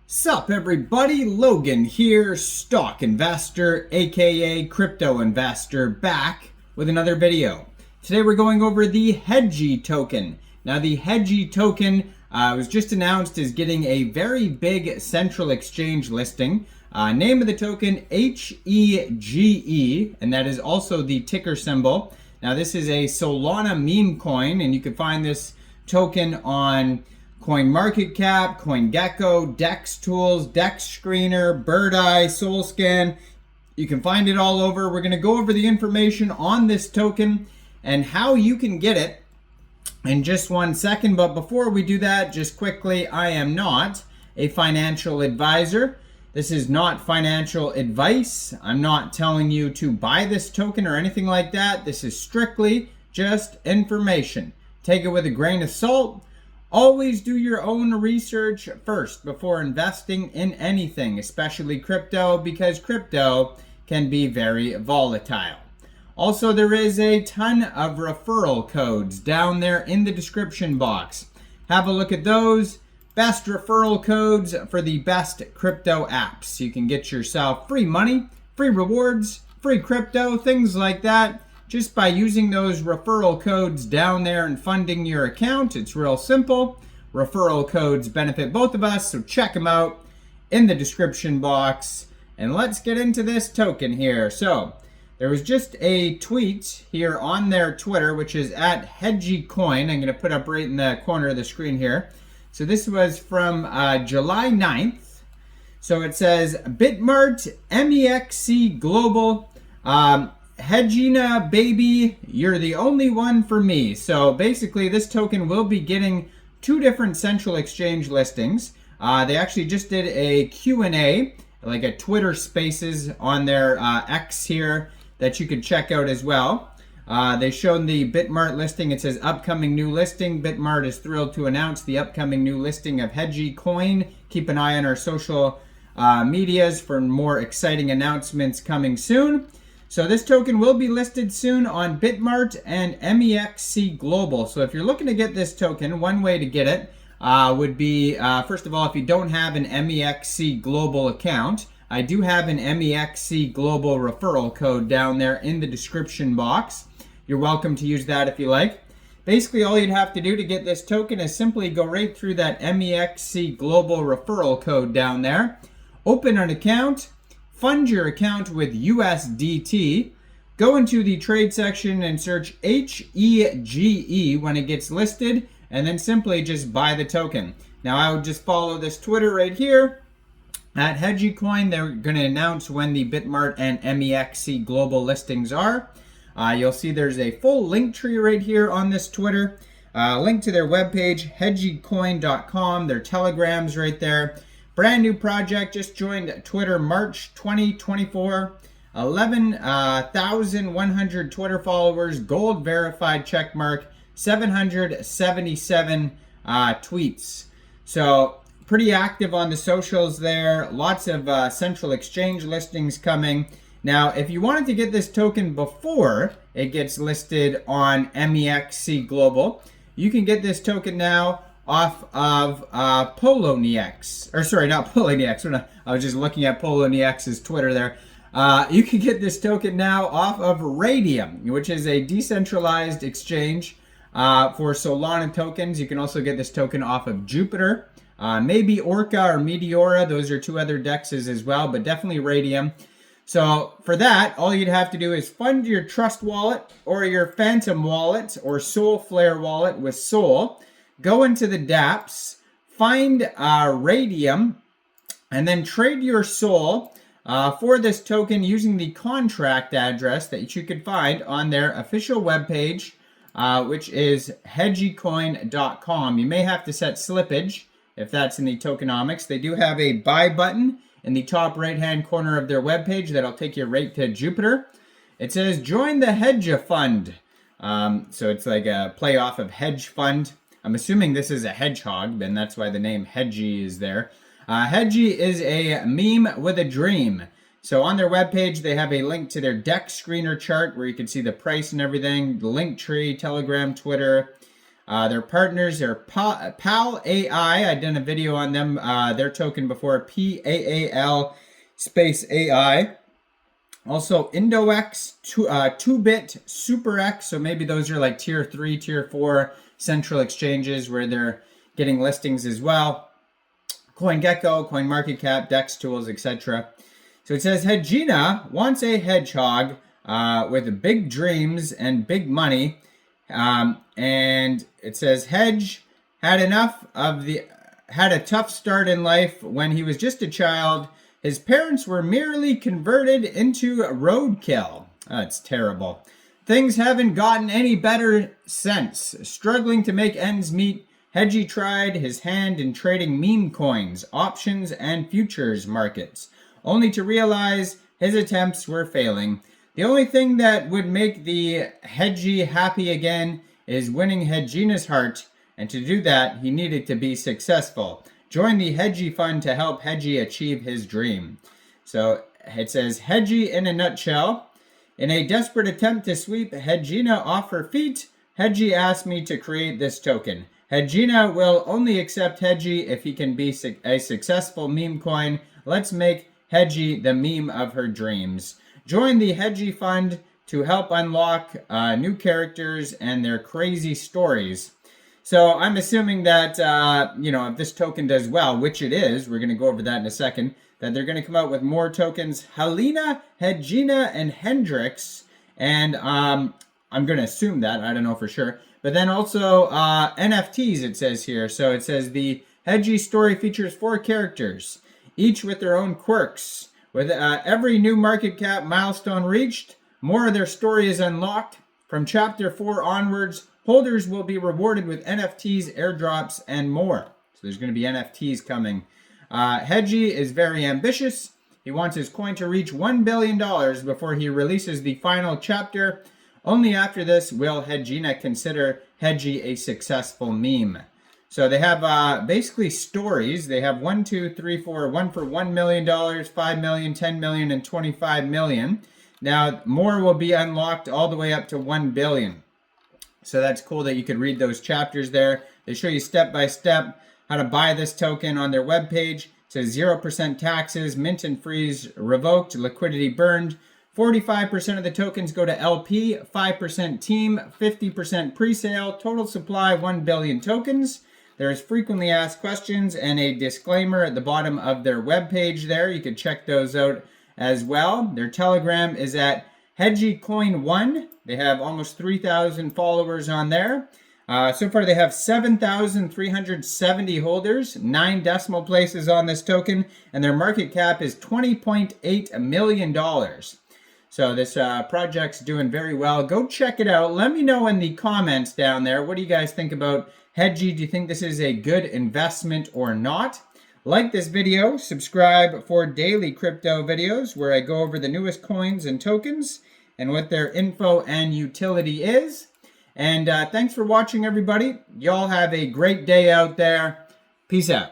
Sup everybody, Logan here, stock investor, aka crypto investor, back with another video. Today we're going over the Hege token. Now the Hege token was just announced as getting a very big central exchange listing. Name of the token, HEGE, and that is also the ticker symbol. Now this is a Solana meme coin, and you can find this token on CoinMarketCap, CoinGecko, Dex Tools, Dex Screener, Birdeye, SolScan. You can find it all over. We're going to go over the information on this token and how you can get it in just 1 second. But before we do that, just quickly, I am not a financial advisor. This is not financial advice. I'm not telling you to buy this token or anything like that. This is strictly just information. Take it with a grain of salt. Always do your own research first before investing in anything, especially crypto, because crypto can be very volatile. Also, there is a ton of referral codes down there in the description box. Have a look at those. Best referral codes for the best crypto apps. You can get yourself free money, free rewards, free crypto, things like that, just by using those referral codes down there and funding your account. It's real simple. Referral codes benefit both of us, so check them out in the description box. And let's get into this token here. So there was just a tweet here on their Twitter, which is at Hegecoin. I'm going to put up right in the corner of the screen here. So this was from July 9th. So it says, Bitmart, MEXC Global, Helena, baby, you're the only one for me. So basically this token will be getting 2 different central exchange listings. They actually just did a Q&A, like a Twitter Spaces on their X here that you could check out as well. They showed the Bitmart listing. It says upcoming new listing. Bitmart is thrilled to announce the upcoming new listing of Hegecoin. Keep an eye on our social medias for more exciting announcements coming soon. So this token will be listed soon on Bitmart and MEXC Global. So if you're looking to get this token, one way to get it would be, first of all, if you don't have an MEXC Global account, I do have an MEXC Global referral code down there in the description box. You're welcome to use that if you like. Basically, all you'd have to do to get this token is simply go right through that MEXC Global referral code down there, open an account, fund your account with USDT, go into the trade section and search HEGE when it gets listed, and then simply just buy the token. Now I would just follow this Twitter right here at Hegecoin. They're going to announce when the Bitmart and MEXC Global listings are. You'll see there's a full link tree right here on this Twitter. Link to their webpage, hegecoin.com, their telegrams right there. Brand new project, just joined Twitter March 2024. 11,100 Twitter followers, gold verified check mark, 777 tweets. So pretty active on the socials there. Lots of central exchange listings coming. Now, if you wanted to get this token before it gets listed on MEXC Global, you can get this token now off of Poloniex, or sorry, not Poloniex. I was just looking at Poloniex's Twitter there. You can get this token now off of Raydium, which is a decentralized exchange for Solana tokens. You can also get this token off of Jupiter, maybe Orca or Meteora. Those are 2 other dexes as well, but definitely Raydium. So for that, all you'd have to do is fund your Trust wallet or your Phantom wallet or Soulflare wallet with Sol. Go into the dApps, find Raydium, and then trade your Sol for this token using the contract address that you could find on their official webpage, which is hegecoin.com. You may have to set slippage if that's in the tokenomics. They do have a buy button in the top right-hand corner of their webpage that'll take you right to Jupiter. It says, join the Hege Fund. So it's like a play off of hedge fund. I'm assuming this is a hedgehog, and that's why the name Hege is there. Hege is a meme with a dream. So on their webpage, they have a link to their Dex Screener chart where you can see the price and everything, the link tree, Telegram, Twitter, Their partners are PAL AI. I done a video on them, their token before, PAAL space AI. Also, IndoX, 2-bit, SuperX. So maybe those are like tier 3, tier 4 central exchanges where they're getting listings as well. CoinGecko, CoinMarketCap, DEX tools, etc. So it says Hegena wants a hedgehog with big dreams and big money. And it says Hedge had a tough start in life when he was just a child. His parents were merely converted into roadkill. That's terrible. Things haven't gotten any better since. Struggling to make ends meet, Hege tried his hand in trading meme coins, options, and futures markets, only to realize his attempts were failing. The only thing that would make the Hege happy again is winning Hegena's heart, and to do that, he needed to be successful. Join the Hege Fund to help Hege achieve his dream. So it says, Hege in a nutshell. In a desperate attempt to sweep Hegena off her feet, Hege asked me to create this token. Hegena will only accept Hege if he can be a successful meme coin. Let's make Hege the meme of her dreams. Join the Hege Fund to help unlock new characters and their crazy stories. So I'm assuming that, if this token does well, which it is, we're going to go over that in a second, that they're going to come out with more tokens, Helena, Hegena, and Hendrix. And I'm going to assume that. I don't know for sure. But then also NFTs, it says here. So it says the Hege story features 4 characters, each with their own quirks. With every new market cap milestone reached, more of their story is unlocked. From Chapter 4 onwards, holders will be rewarded with NFTs, airdrops, and more. So there's going to be NFTs coming. Hege is very ambitious. He wants his coin to reach $1 billion before he releases the final chapter. Only after this will Hegena consider Hege a successful meme. So they have basically stories. They have 1 for $1 million, $5 million, $10 million, and $25 million. Now, more will be unlocked all the way up to $1 billion. So that's cool that you could read those chapters there. They show you step by step how to buy this token on their webpage. It says 0% taxes, mint and freeze revoked, liquidity burned. 45% of the tokens go to LP, 5% team, 50% pre-sale. Total supply 1 billion tokens. There's frequently asked questions and a disclaimer at the bottom of their webpage there. You can check those out as well. Their Telegram is at HegeCoin1. They have almost 3,000 followers on there. So far they have 7,370 holders, 9 decimal places on this token, and their market cap is $20.8 million. So this project's doing very well. Go check it out. Let me know in the comments down there. What do you guys think about Hege? Do you think this is a good investment or not? Like this video, subscribe for daily crypto videos where I go over the newest coins and tokens and what their info and utility is. And thanks for watching, everybody. Y'all have a great day out there. Peace out.